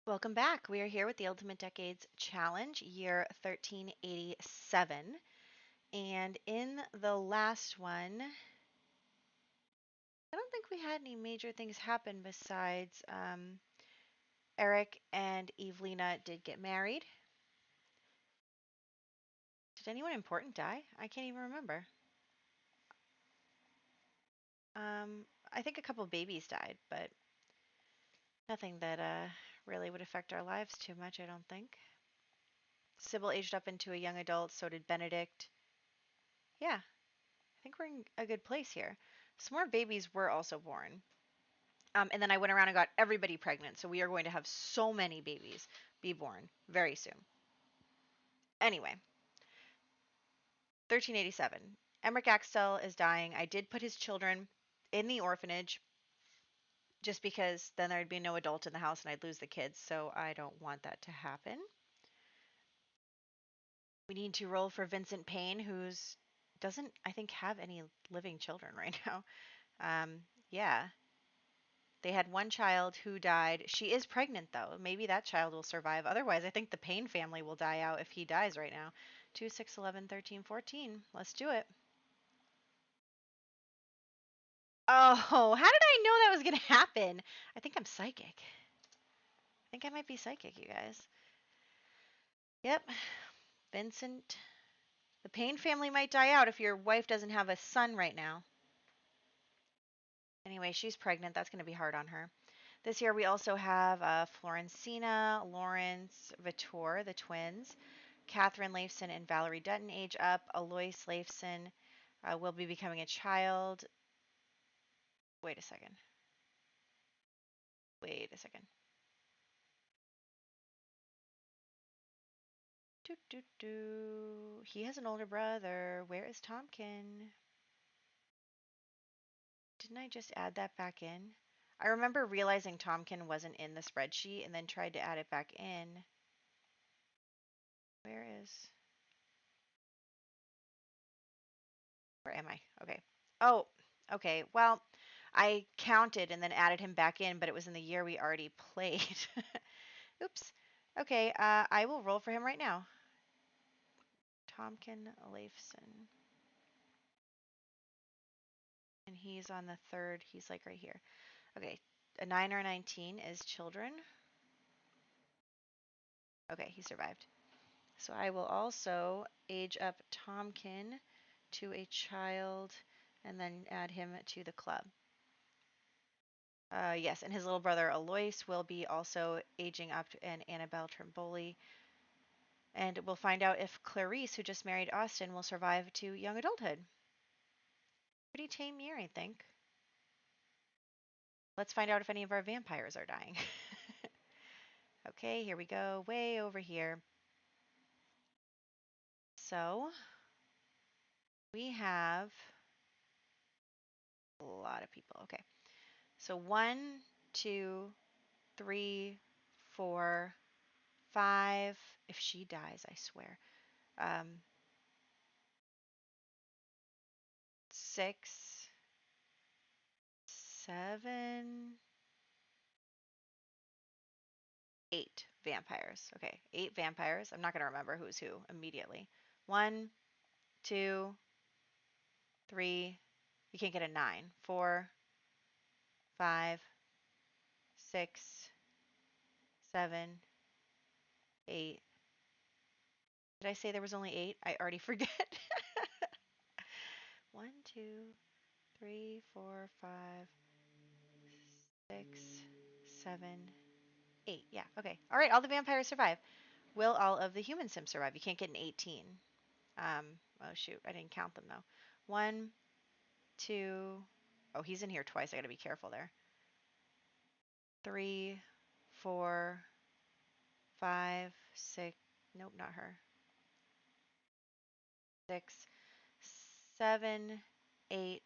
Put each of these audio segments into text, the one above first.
Welcome back. We are here with the Ultimate Decades Challenge, year 1387. And in the last one, I don't think we had any major things happen besides Eric and Evelina did get married. Did anyone important die? I can't even remember. I think a couple babies died, but nothing that really would affect our lives too much, I don't think. Sybil aged up into a young adult, so did Benedict. Yeah, I think we're in a good place here. Some more babies were also born. And then I went around and got everybody pregnant. So we are going to have so many babies be born very soon. Anyway, 1387. Emmerich Axtell is dying. I did put his children in the orphanage just because then there'd be no adult in the house and I'd lose the kids. So I don't want that to happen. We need to roll for Vincent Payne, who's doesn't, I think, have any living children right now. Yeah. They had one child who died. She is pregnant, though. Maybe that child will survive. Otherwise, I think the Payne family will die out if he dies right now. 2, 6, 11, 13, 14. Let's do it. Oh, how did I know that was going to happen? I think I'm psychic. I think I might be psychic, you guys. Yep. Vincent. The Payne family might die out if your wife doesn't have a son right now. Anyway, she's pregnant. That's going to be hard on her. This year we also have Florencina, Lawrence, Vittor, the twins. Catherine Leifson and Valerie Dutton age up. Alois Leifson will be becoming a child. Wait a second. Wait a second. Doo, doo, doo. He has an older brother. Where is Tompkin? Didn't I just add that back in? I remember realizing Tompkin wasn't in the spreadsheet and then tried to add it back in. Where is... Where am I? Okay. Oh, okay. Well, I counted and then added him back in, but it was in the year we already played. Oops. Okay, I will roll for him right now. Tompkin Leifson. And he's on the third. He's like right here. Okay, a 9 or a 19 is children. Okay, he survived. So I will also age up Tompkin to a child and then add him to the club. Yes, and his little brother Alois will be also aging up and Annabelle Trimboli. And we'll find out if Clarice, who just married Austin, will survive to young adulthood. Pretty tame year, I think. Let's find out if any of our vampires are dying. Okay, here we go, way over here. So, we have a lot of people. Okay, so 1, 2, 3, 4, 5. If she dies, I swear. 6, 7, 8 vampires. Okay, 8 vampires. I'm not going to remember who's who immediately. 1, 2, 3. You can't get a 9. 4, 5, 6, 7, 8. Did I say there was only 8? I already forget. 1, 2, 3, 4, 5, 6, 7, 8. Yeah, okay. All right, all the vampires survive. Will all of the human sims survive? You can't get an 18. Oh shoot, I didn't count them though. 1, 2. Oh, he's in here twice. I gotta be careful there. 3, 4, 5, 6. Nope, not her. 6, 7, 8.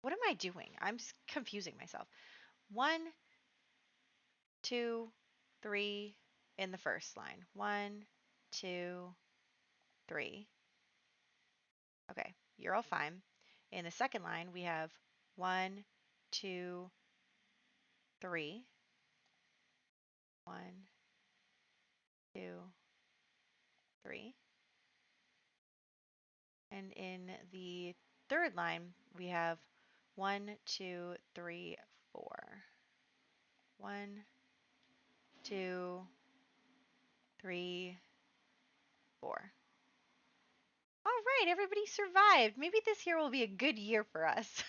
What am I doing? I'm confusing myself. 1, 2, 3 in the first line. 1, 2, 3. Okay, you're all fine. In the second line, we have 1, 2, 3. 3. And in the third line, we have 1, 2, 3, 4. 1, 2, 3, 4. All right, everybody survived. Maybe this year will be a good year for us.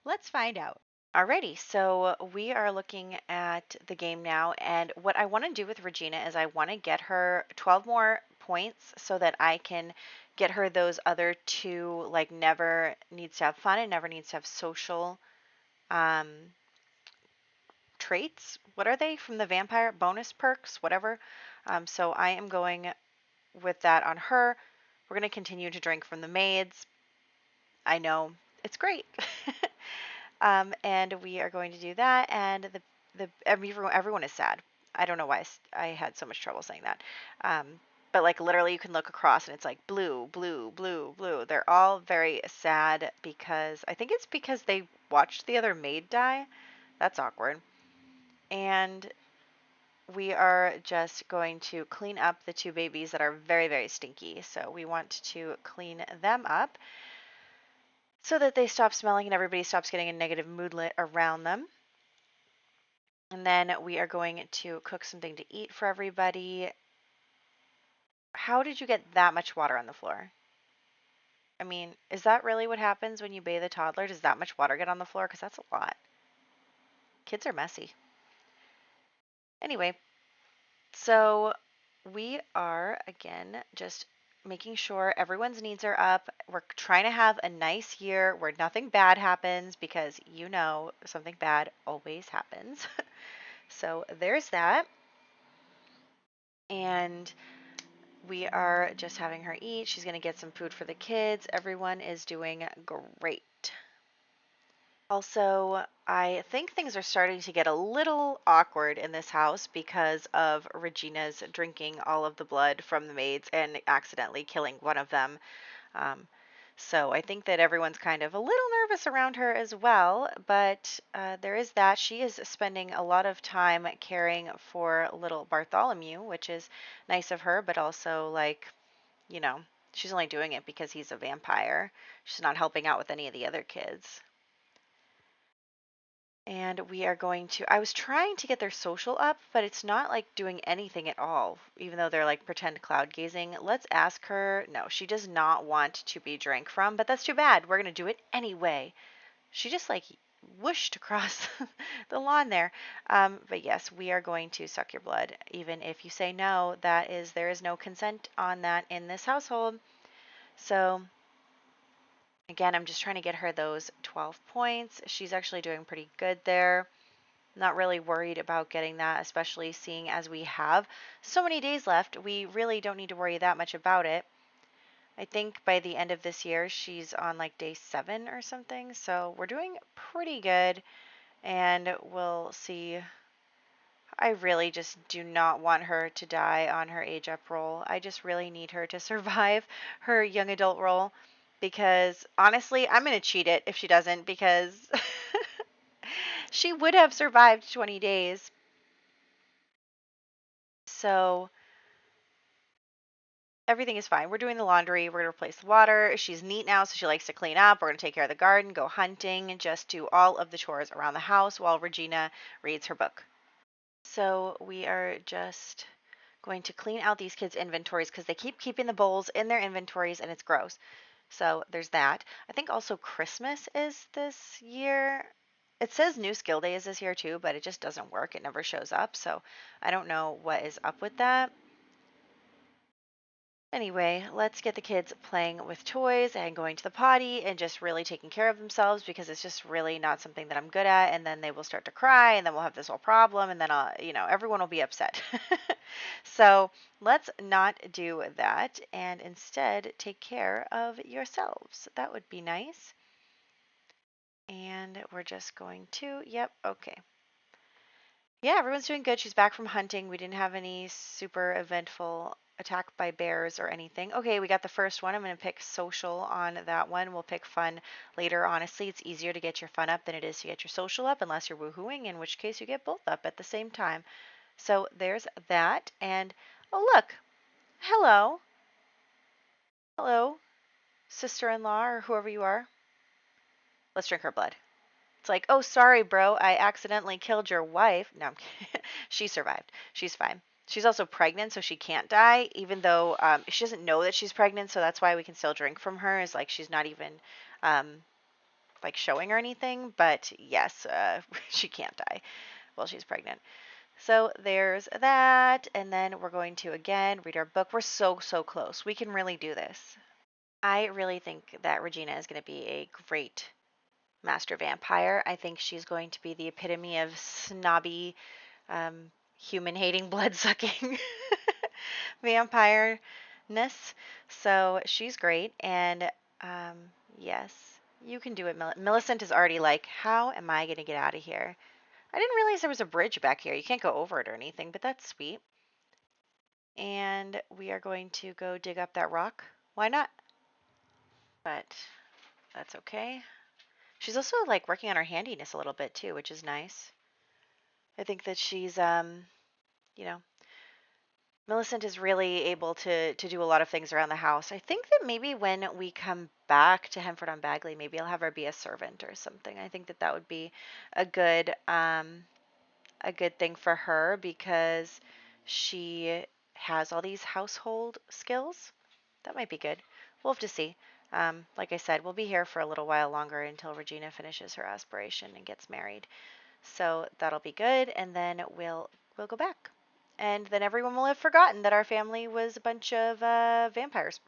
Let's find out. Alrighty, so we are looking at the game now, and what I want to do with Regina is I want to get her 12 more points so that I can get her those other two, like never needs to have fun and never needs to have social um, traits. What are they from the vampire? Bonus perks, whatever. So I am going with that on her. We're going to continue to drink from the maids. I know it's great. And we are going to do that. And everyone is sad. I don't know why I had so much trouble saying that. But like literally you can look across and it's like blue, blue, blue, blue. They're all very sad because I think it's because they watched the other maid die. That's awkward. And we are just going to clean up the two babies that are very, very stinky. So we want to clean them up so that they stop smelling and everybody stops getting a negative moodlet around them. And then we are going to cook something to eat for everybody. How did you get that much water on the floor? I mean, is that really what happens when you bathe a toddler? Does that much water get on the floor? Because that's a lot. Kids are messy. Anyway, so we are, again, just making sure everyone's needs are up. We're trying to have a nice year where nothing bad happens because you know something bad always happens. So there's that. And we are just having her eat. She's going to get some food for the kids. Everyone is doing great. Also, I think things are starting to get a little awkward in this house because of Regina's drinking all of the blood from the maids and accidentally killing one of them. Um, so I think that everyone's kind of a little nervous around her as well, but there is that. She is spending a lot of time caring for little Bartholomew, which is nice of her, but also like, you know, she's only doing it because he's a vampire. She's not helping out with any of the other kids. And we are going to, I was trying to get their social up, but it's not like doing anything at all, even though they're like pretend cloud gazing. Let's ask her. No, she does not want to be drank from, but that's too bad. We're going to do it anyway. She just like whooshed across the lawn there. But yes, we are going to suck your blood. Even if you say no, there is no consent on that in this household. So again, I'm just trying to get her those 12 points. She's actually doing pretty good there. Not really worried about getting that, especially seeing as we have so many days left. We really don't need to worry that much about it. I think by the end of this year, she's on like day 7 or something. So we're doing pretty good, and we'll see. I really just do not want her to die on her age up roll. I just really need her to survive her young adult roll because honestly, I'm going to cheat it if she doesn't because she would have survived 20 days. So everything is fine. We're doing the laundry. We're going to replace the water. She's neat now, so she likes to clean up. We're going to take care of the garden, go hunting, and just do all of the chores around the house while Regina reads her book. So we are just going to clean out these kids' inventories because they keep keeping the bowls in their inventories and it's gross. So there's that. I think also Christmas is this year. It says New Skill Day is this year too, but it just doesn't work. It never shows up. So I don't know what is up with that. Anyway, let's get the kids playing with toys and going to the potty and just really taking care of themselves because it's just really not something that I'm good at. And then they will start to cry and then we'll have this whole problem and then everyone will be upset. So let's not do that and instead take care of yourselves. That would be nice. And we're just going to, yep, okay. Yeah, everyone's doing good. She's back from hunting. We didn't have any super eventful attack by bears or anything. Okay, we got the first one. I'm going to pick social on that one. We'll pick fun later. Honestly, it's easier to get your fun up than it is to get your social up, unless you're woohooing, in which case you get both up at the same time. So there's that. And oh, look. Hello. Hello, sister-in-law or whoever you are. Let's drink her blood. It's like, oh, sorry, bro. I accidentally killed your wife. No, I'm kidding. She survived. She's fine. She's also pregnant, so she can't die, even though she doesn't know that she's pregnant, so that's why we can still drink from her. Is like she's not even um, like showing or anything, but yes, she can't die while she's pregnant. So there's that, and then we're going to again read our book. We're so close. We can really do this. I really think that Regina is going to be a great master vampire. I think she's going to be the epitome of snobby, human hating, blood sucking vampire ness. So she's great. And um, yes, you can do it. Millicent is already like, how am I going to get out of here? I didn't realize there was a bridge back here. You can't go over it or anything, but that's sweet. And we are going to go dig up that rock. Why not? But that's okay. She's also like working on her handiness a little bit too, which is nice. I think that she's you know, Millicent is really able to do a lot of things around the house. I think that maybe when we come back to Hemford on Bagley, maybe I'll have her be a servant or something. I think that that would be a good thing for her because she has all these household skills. That might be good. We'll have to see. Like I said, we'll be here for a little while longer until Regina finishes her aspiration and gets married. So that'll be good, and then we'll go back. And then everyone will have forgotten that our family was a bunch of vampires.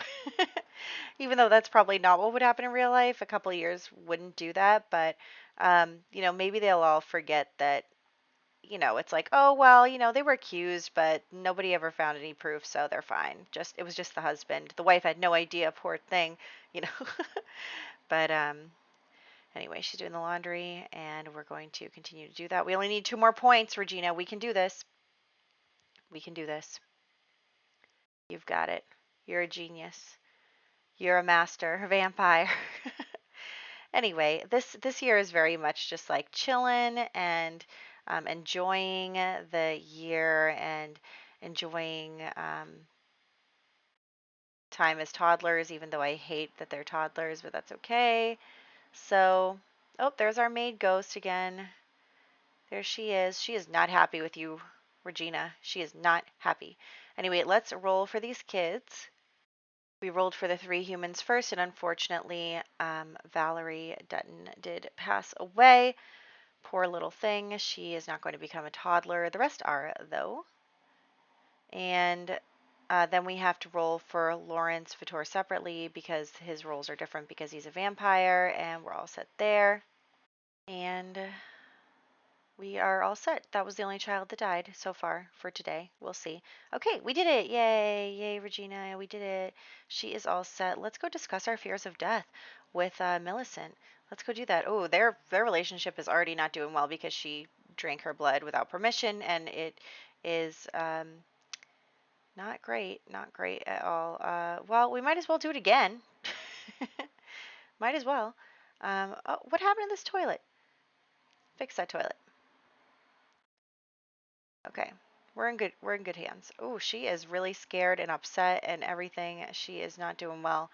Even though that's probably not what would happen in real life. A couple of years wouldn't do that, but maybe they'll all forget that, it's like, oh well, they were accused, but nobody ever found any proof, so they're fine. It was just the husband. The wife had no idea, poor thing, you know. But anyway, she's doing the laundry, and we're going to continue to do that. We only need 2 more points, Regina. We can do this. We can do this. You've got it. You're a genius. You're a master vampire. Anyway, this year is very much just like chilling and enjoying the year and enjoying time as toddlers, even though I hate that they're toddlers, but that's okay. So, oh, there's our maid ghost again. There she is. She is not happy with you, Regina. She is not happy. Anyway, let's roll for these kids. We rolled for the 3 humans first, and unfortunately, Valerie Dutton did pass away. Poor little thing. She is not going to become a toddler. The rest are, though. And then we have to roll for Lawrence Vitor separately because his rolls are different because he's a vampire, and we're all set there. And we are all set. That was the only child that died so far for today. We'll see. Okay, we did it. Yay. Yay, Regina. We did it. She is all set. Let's go discuss our fears of death with Millicent. Let's go do that. Oh, their relationship is already not doing well because she drank her blood without permission, and it is not great. Not great at all. Well, we might as well do it again. Might as well. Oh, what happened to this toilet? Fix that toilet. Okay. We're in good hands. Oh, she is really scared and upset and everything. She is not doing well.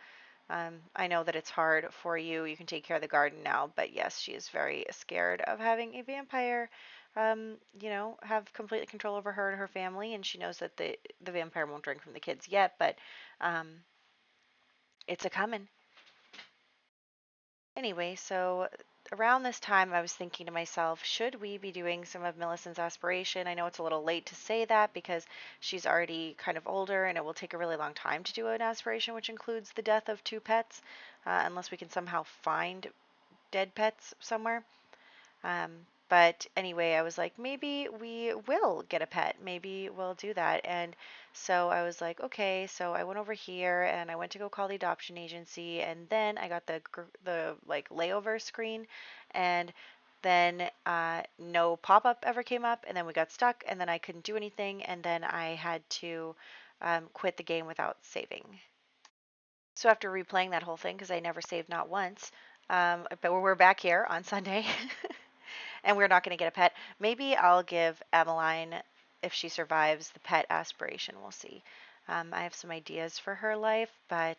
I know that it's hard for you. You can take care of the garden now, but yes, she is very scared of having a vampire, have complete control over her and her family, and she knows that the vampire won't drink from the kids yet, but it's a coming. Anyway, so around this time, I was thinking to myself, should we be doing some of Millicent's aspiration? I know it's a little late to say that because she's already kind of older and it will take a really long time to do an aspiration, which includes the death of 2 pets, unless we can somehow find dead pets somewhere. But anyway, I was like, maybe we will get a pet. Maybe we'll do that. And so I was like, okay. So I went over here and I went to go call the adoption agency, and then I got the like layover screen, and then no pop-up ever came up, and then we got stuck, and then I couldn't do anything, and then I had to quit the game without saving. So after replaying that whole thing, because I never saved not once, but we're back here on Sunday. And we're not going to get a pet. Maybe I'll give Emmeline, if she survives, the pet aspiration. We'll see. I have some ideas for her life, but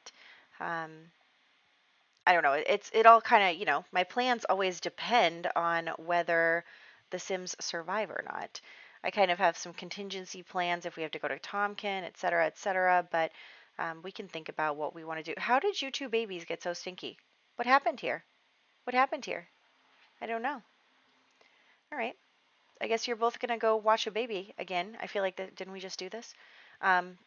I don't know. It all kind of, my plans always depend on whether the Sims survive or not. I kind of have some contingency plans if we have to go to Tomkin, et cetera, et cetera, but we can think about what we want to do. How did you two babies get so stinky? What happened here? What happened here? I don't know. All right. I guess you're both gonna go watch a baby again. I feel like didn't we just do this? Um,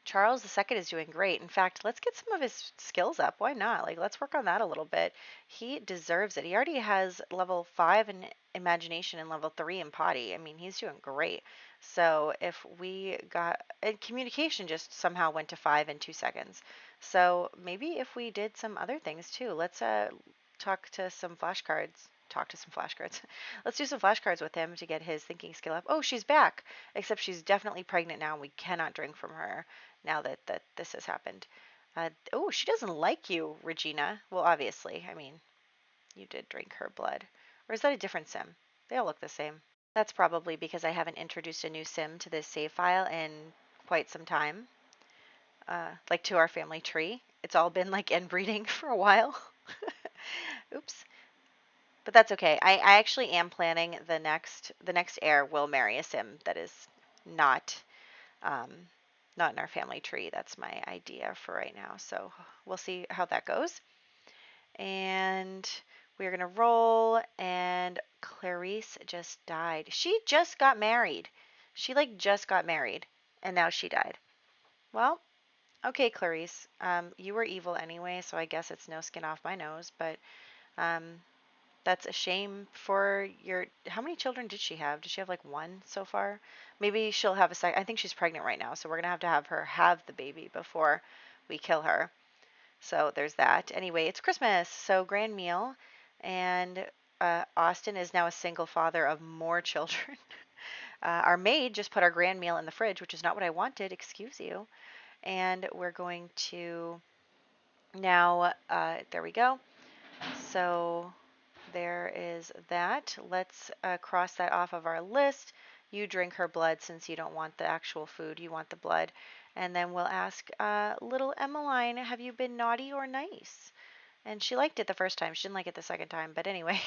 Charles II is doing great. In fact, let's get some of his skills up. Why not? Like, let's work on that a little bit. He deserves it. He already has level 5 in imagination and level 3 in potty. I mean, he's doing great. So if we got, and communication just somehow went to 5 in 2 seconds. So maybe if we did some other things too, let's talk to some flashcards. Talk to some flashcards. Let's do some flashcards with him to get his thinking skill up. Oh, she's back. Except she's definitely pregnant now and we cannot drink from her now that this has happened. Oh, she doesn't like you, Regina. Well, obviously. I mean, you did drink her blood. Or is that a different sim? They all look the same. That's probably because I haven't introduced a new sim to this save file in quite some time. Like to our family tree. It's all been like inbreeding for a while. Oops. But that's okay. I actually am planning the next heir will marry a sim that is not um, not in our family tree. That's my idea for right now. So we'll see how that goes. And we're going to roll. And Clarice just died. She just got married. She like just got married. And now she died. Well, okay, Clarice. You were evil anyway, so I guess it's no skin off my nose. But that's a shame for your. How many children did she have? Did she have like one so far? Maybe she'll have a second. I think she's pregnant right now, so we're gonna have her have the baby before we kill her. So there's that. Anyway, it's Christmas, so grand meal, and Austin is now a single father of more children. Our maid just put our grand meal in the fridge, which is not what I wanted. Excuse you. And we're going to now. There we go. So there is that. Let's cross that off of our list. You drink her blood since you don't want the actual food, you want the blood. And then we'll ask little Emmeline, have you been naughty or nice? And she liked it the first time. She didn't like it the second time. But anyway,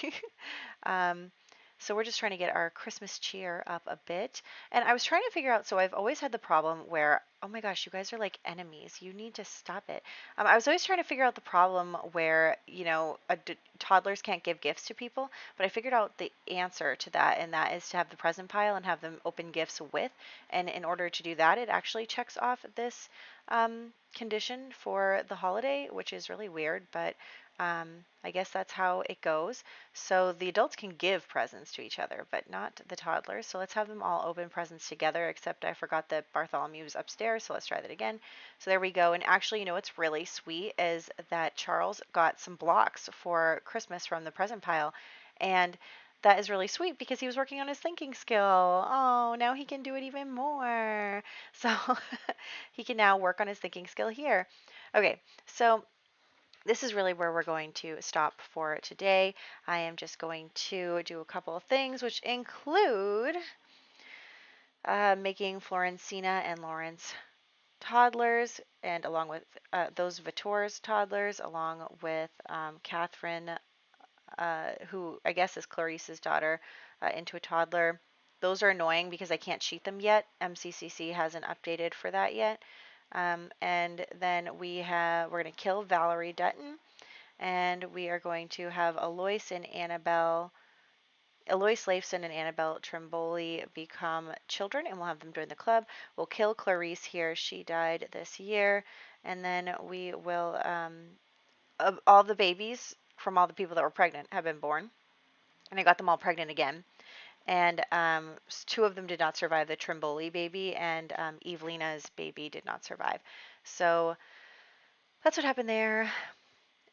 um, so we're just trying to get our Christmas cheer up a bit. And I was trying to figure out, so I've always had the problem where, oh my gosh, you guys are like enemies. You need to stop it. I was always trying to figure out the problem where, toddlers can't give gifts to people. But I figured out the answer to that, and that is to have the present pile and have them open gifts with. And in order to do that, it actually checks off this condition for the holiday, which is really weird, but I guess that's how it goes. So the adults can give presents to each other, but not the toddlers. So let's have them all open presents together, except I forgot that Bartholomew's upstairs, so let's try that again. So there we go. And actually, what's really sweet is that Charles got some blocks for Christmas from the present pile. And that is really sweet because he was working on his thinking skill. Oh, now he can do it even more. So he can now work on his thinking skill here. Okay, so this is really where we're going to stop for today. I am just going to do a couple of things, which include making Florencina and Lawrence toddlers, and along with those Vittor's toddlers, along with Catherine, who I guess is Clarice's daughter, into a toddler. Those are annoying because I can't cheat them yet. MCCC hasn't updated for that yet. And then we're going to kill Valerie Dutton, and we are going to have Alois Leifson and Annabelle Trimboli become children, and we'll have them join the club. We'll kill Clarice here. She died this year. And then we will, all the babies from all the people that were pregnant have been born. And I got them all pregnant again. And two of them did not survive, the Trimboli baby, and Evelina's baby did not survive. So that's what happened there.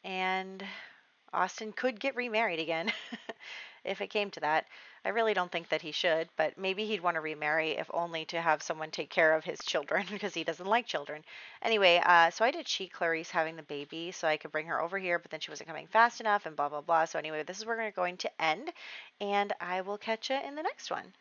And Austin could get remarried again if it came to that. I really don't think that he should, but maybe he'd want to remarry if only to have someone take care of his children because he doesn't like children. Anyway, so I did cheat Clarice having the baby so I could bring her over here, but then she wasn't coming fast enough and blah, blah, blah. So anyway, this is where we're going to end, and I will catch you in the next one.